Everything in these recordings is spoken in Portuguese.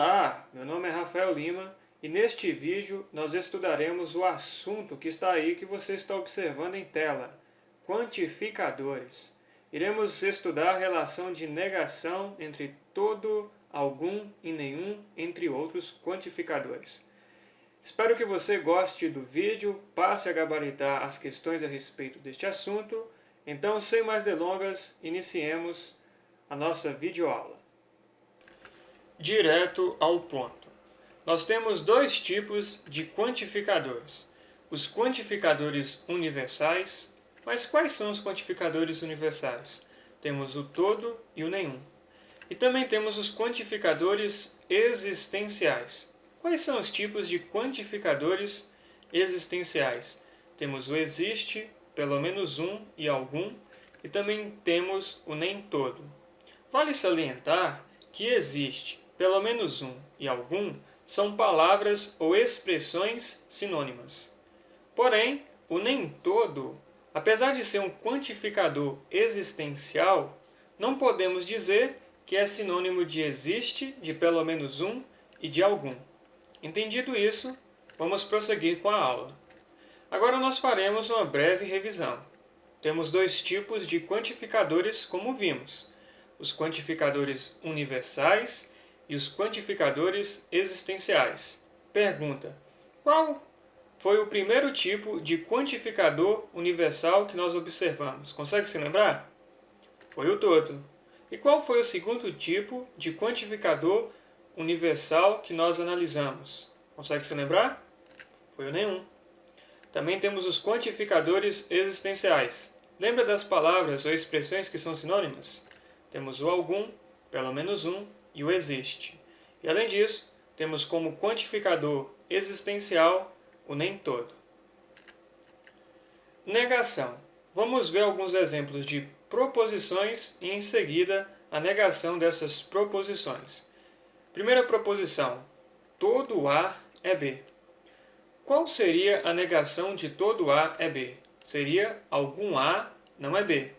Olá, meu nome é Rafael Lima e neste vídeo nós estudaremos o assunto que está aí que você está observando em tela, quantificadores. Iremos estudar a relação de negação entre todo, algum e nenhum, entre outros quantificadores. Espero que você goste do vídeo, passe a gabaritar as questões a respeito deste assunto. Então, sem mais delongas, iniciemos a nossa videoaula. Direto ao ponto. Nós temos dois tipos de quantificadores. Os quantificadores universais. Mas quais são os quantificadores universais? Temos o todo e o nenhum. E também temos os quantificadores existenciais. Quais são os tipos de quantificadores existenciais? Temos o existe, pelo menos um e algum, e também temos o nem todo. Vale salientar que existe, pelo menos um e algum são palavras ou expressões sinônimas. Porém, o nem todo, apesar de ser um quantificador existencial, não podemos dizer que é sinônimo de existe, de pelo menos um e de algum. Entendido isso, vamos prosseguir com a aula. Agora nós faremos uma breve revisão. Temos dois tipos de quantificadores, como vimos: os quantificadores universais e os quantificadores existenciais. Pergunta: qual foi o primeiro tipo de quantificador universal que nós observamos? Consegue se lembrar? Foi o todo. E qual foi o segundo tipo de quantificador universal que nós analisamos? Consegue se lembrar? Foi o nenhum. Também temos os quantificadores existenciais. Lembra das palavras ou expressões que são sinônimas? Temos o algum, pelo menos um, e o existe. E além disso, temos como quantificador existencial o nem todo. Negação. Vamos ver alguns exemplos de proposições e em seguida a negação dessas proposições. Primeira proposição: todo A é B. Qual seria a negação de todo A é B? Seria algum A não é B.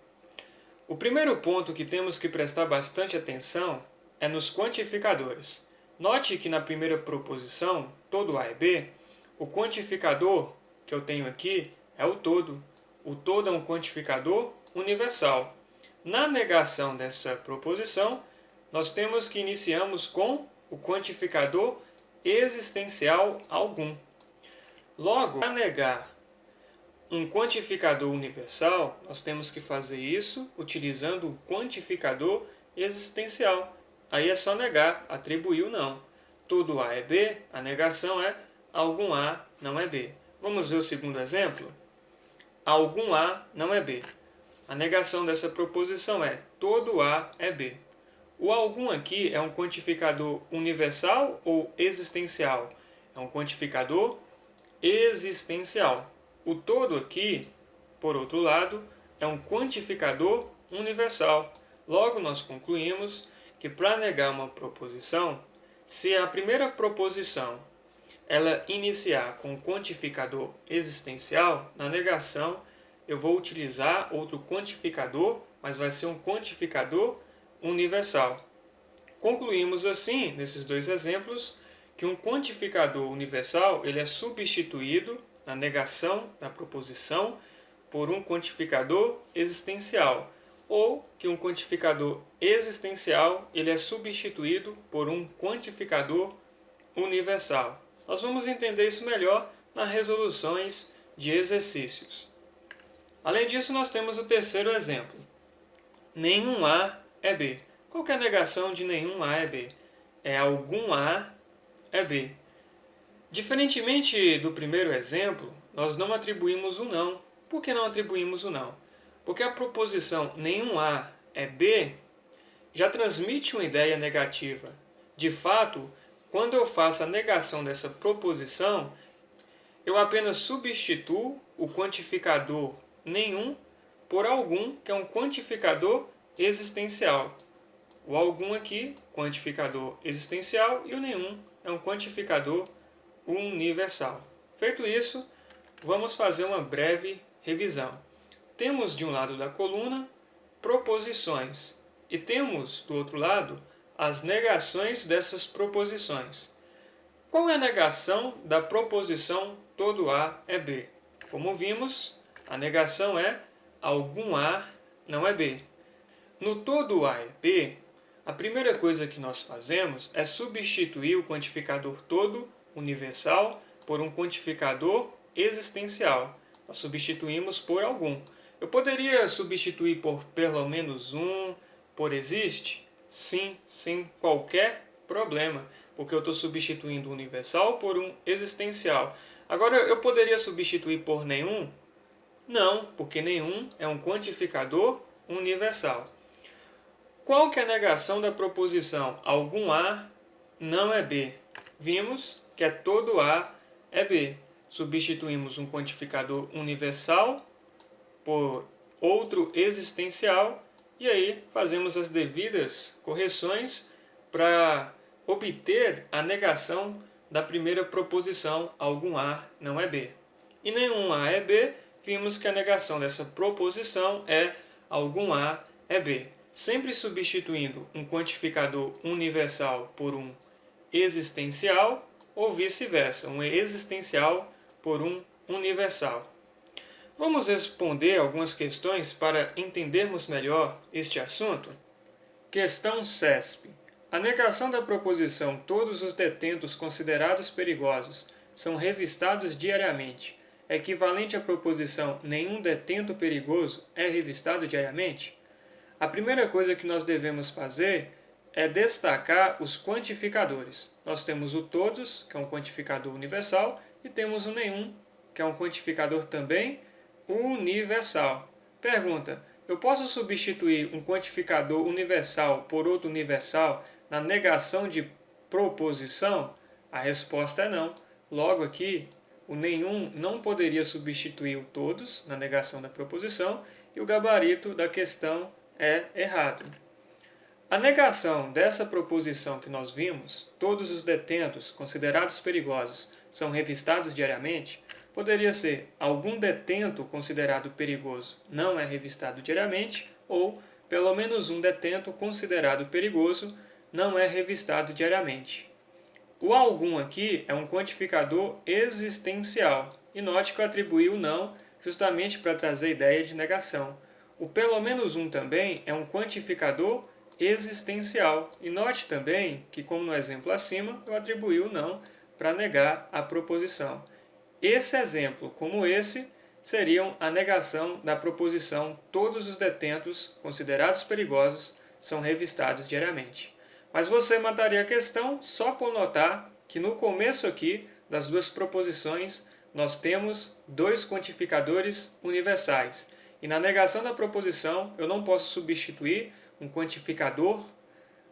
O primeiro ponto que temos que prestar bastante atenção é nos quantificadores. Note que na primeira proposição, todo A é B, o quantificador que eu tenho aqui é o todo. O todo é um quantificador universal. Na negação dessa proposição, nós temos que iniciamos com o quantificador existencial algum. Logo, para negar um quantificador universal, nós temos que fazer isso utilizando o quantificador existencial. Aí é só negar, atribuir o não. Todo A é B, a negação é algum A não é B. Vamos ver o segundo exemplo? Algum A não é B. A negação dessa proposição é todo A é B. O algum aqui é um quantificador universal ou existencial? É um quantificador existencial. O todo aqui, por outro lado, é um quantificador universal. Logo, nós concluímos que para negar uma proposição, se a primeira proposição ela iniciar com um quantificador existencial, na negação eu vou utilizar outro quantificador, mas vai ser um quantificador universal. Concluímos assim, nesses dois exemplos, que um quantificador universal ele é substituído na negação da proposição por um quantificador existencial, ou que um quantificador existencial ele é substituído por um quantificador universal. Nós vamos entender isso melhor nas resoluções de exercícios. Além disso, nós temos o terceiro exemplo. Nenhum A é B. Qual que é a negação de nenhum A é B? É algum A é B. Diferentemente do primeiro exemplo, nós não atribuímos o não. Por que não atribuímos o não? Porque a proposição nenhum A é B já transmite uma ideia negativa. De fato, quando eu faço a negação dessa proposição, eu apenas substituo o quantificador nenhum por algum, que é um quantificador existencial. O algum aqui, quantificador existencial, e o nenhum é um quantificador universal. Feito isso, vamos fazer uma breve revisão. Temos de um lado da coluna proposições e temos do outro lado as negações dessas proposições. Qual é a negação da proposição todo A é B? Como vimos, a negação é algum A não é B. No todo A é B, a primeira coisa que nós fazemos é substituir o quantificador todo universal por um quantificador existencial. Nós substituímos por algum. Eu poderia substituir por pelo menos um, por existe? Sim, sem qualquer problema, porque eu estou substituindo o universal por um existencial. Agora, eu poderia substituir por nenhum? Não, porque nenhum é um quantificador universal. Qual que é a negação da proposição algum A não é B? Vimos que é todo A é B. Substituímos um quantificador universal por outro existencial e aí fazemos as devidas correções para obter a negação da primeira proposição algum A não é B. E nenhum A é B, vimos que a negação dessa proposição é algum A é B. Sempre substituindo um quantificador universal por um existencial ou vice-versa, um existencial por um universal. Vamos responder algumas questões para entendermos melhor este assunto? Questão CESP. A negação da proposição todos os detentos considerados perigosos são revistados diariamente é equivalente à proposição nenhum detento perigoso é revistado diariamente? A primeira coisa que nós devemos fazer é destacar os quantificadores. Nós temos o todos, que é um quantificador universal, e temos o nenhum, que é um quantificador também universal. Pergunta: eu posso substituir um quantificador universal por outro universal na negação de proposição? A resposta é não. Logo aqui, o nenhum não poderia substituir o todos na negação da proposição e o gabarito da questão é errado. A negação dessa proposição que nós vimos, todos os detentos considerados perigosos são revistados diariamente, poderia ser algum detento considerado perigoso não é revistado diariamente ou pelo menos um detento considerado perigoso não é revistado diariamente. O algum aqui é um quantificador existencial e note que eu atribuí o não justamente para trazer a ideia de negação. O pelo menos um também é um quantificador existencial. E note também que, como no exemplo acima, eu atribuí o não para negar a proposição. Esse exemplo, como esse, seriam a negação da proposição todos os detentos considerados perigosos são revistados diariamente. Mas você mataria a questão só por notar que no começo aqui das duas proposições nós temos dois quantificadores universais. E na negação da proposição, eu não posso substituir um quantificador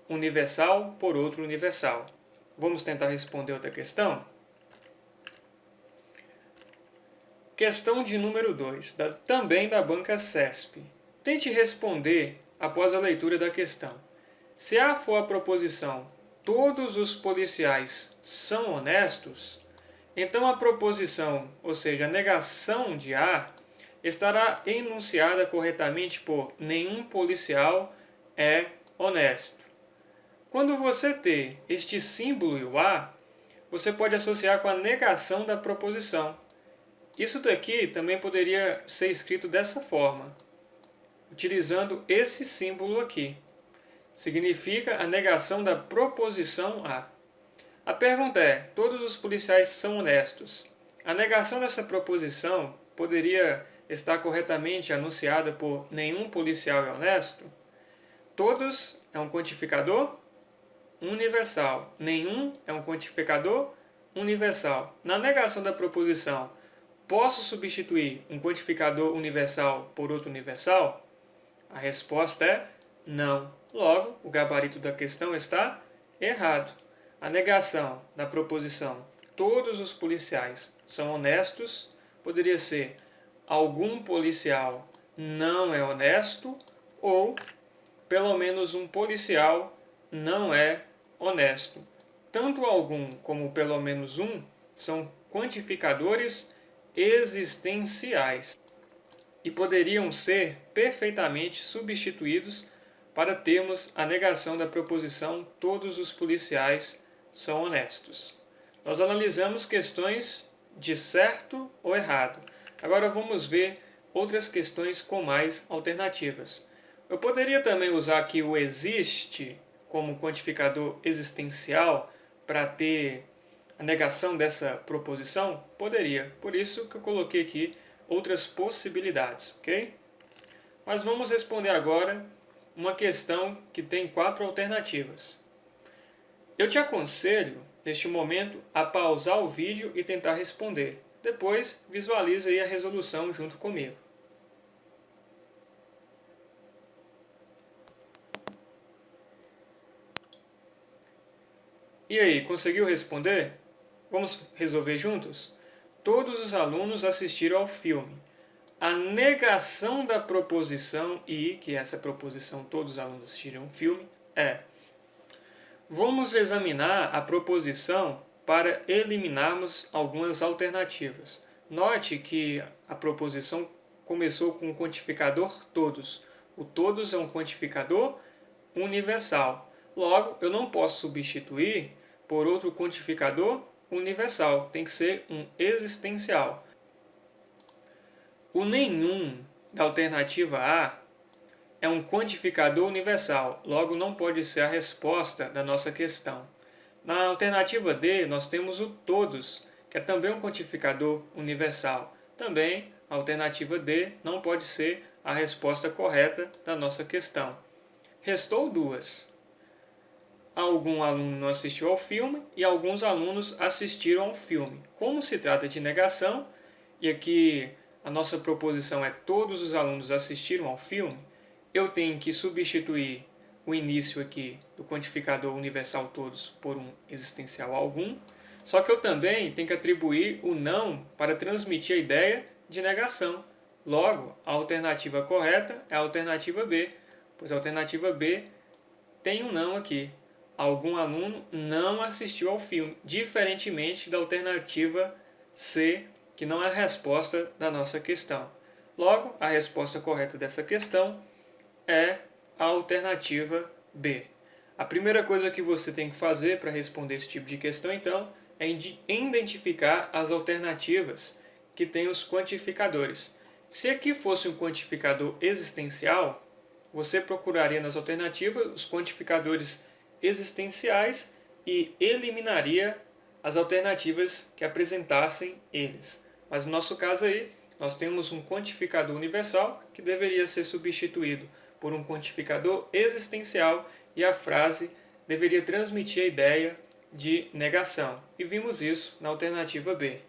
universal por outro universal. Vamos tentar responder outra questão? Questão de número 2, também da banca CESP. Tente responder após a leitura da questão. Se A for a proposição todos os policiais são honestos, então a proposição, ou seja, a negação de A, estará enunciada corretamente por nenhum policial é honesto. Quando você ter este símbolo e o A, você pode associar com a negação da proposição. Isso daqui também poderia ser escrito dessa forma, utilizando esse símbolo aqui. Significa a negação da proposição A. A pergunta é: todos os policiais são honestos? A negação dessa proposição poderia estar corretamente anunciada por nenhum policial é honesto? Todos é um quantificador universal. Nenhum é um quantificador universal. Na negação da proposição, posso substituir um quantificador universal por outro universal? A resposta é não. Logo, o gabarito da questão está errado. A negação da proposição todos os policiais são honestos poderia ser algum policial não é honesto ou pelo menos um policial não é honesto. Tanto algum como pelo menos um são quantificadores existenciais e poderiam ser perfeitamente substituídos para termos a negação da proposição todos os policiais são honestos. Nós analisamos questões de certo ou errado. Agora vamos ver outras questões com mais alternativas. Eu poderia também usar aqui o existe como quantificador existencial para ter a negação dessa proposição? Poderia. Por isso que eu coloquei aqui outras possibilidades, ok? Mas vamos responder agora uma questão que tem 4 alternativas. Eu te aconselho, neste momento, a pausar o vídeo e tentar responder. Depois, visualize aí a resolução junto comigo. E aí, conseguiu responder? Vamos resolver juntos? Todos os alunos assistiram ao filme. A negação da proposição e, que essa proposição todos os alunos assistiram ao filme, é: vamos examinar a proposição para eliminarmos algumas alternativas. Note que a proposição começou com o quantificador todos. O todos é um quantificador universal. Logo, eu não posso substituir por outro quantificador universal. Tem que ser um existencial. O nenhum da alternativa A é um quantificador universal, logo não pode ser a resposta da nossa questão. Na alternativa D, nós temos o todos, que é também um quantificador universal. Também, a alternativa D não pode ser a resposta correta da nossa questão. Restou duas. Algum aluno não assistiu ao filme e alguns alunos assistiram ao filme. Como se trata de negação, e aqui a nossa proposição é todos os alunos assistiram ao filme, eu tenho que substituir o início aqui do quantificador universal todos por um existencial algum, só que eu também tenho que atribuir o não para transmitir a ideia de negação. Logo, a alternativa correta é a alternativa B, pois a alternativa B tem um não aqui. Algum aluno não assistiu ao filme, diferentemente da alternativa C, que não é a resposta da nossa questão. Logo, a resposta correta dessa questão é a alternativa B. A primeira coisa que você tem que fazer para responder esse tipo de questão, então, é identificar as alternativas que têm os quantificadores. Se aqui fosse um quantificador existencial, você procuraria nas alternativas os quantificadores existenciais e eliminaria as alternativas que apresentassem eles. Mas no nosso caso aí, nós temos um quantificador universal que deveria ser substituído por um quantificador existencial e a frase deveria transmitir a ideia de negação. E vimos isso na alternativa B.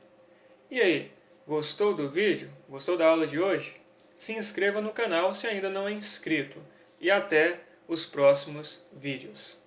E aí, gostou do vídeo? Gostou da aula de hoje? Se inscreva no canal se ainda não é inscrito. E até os próximos vídeos.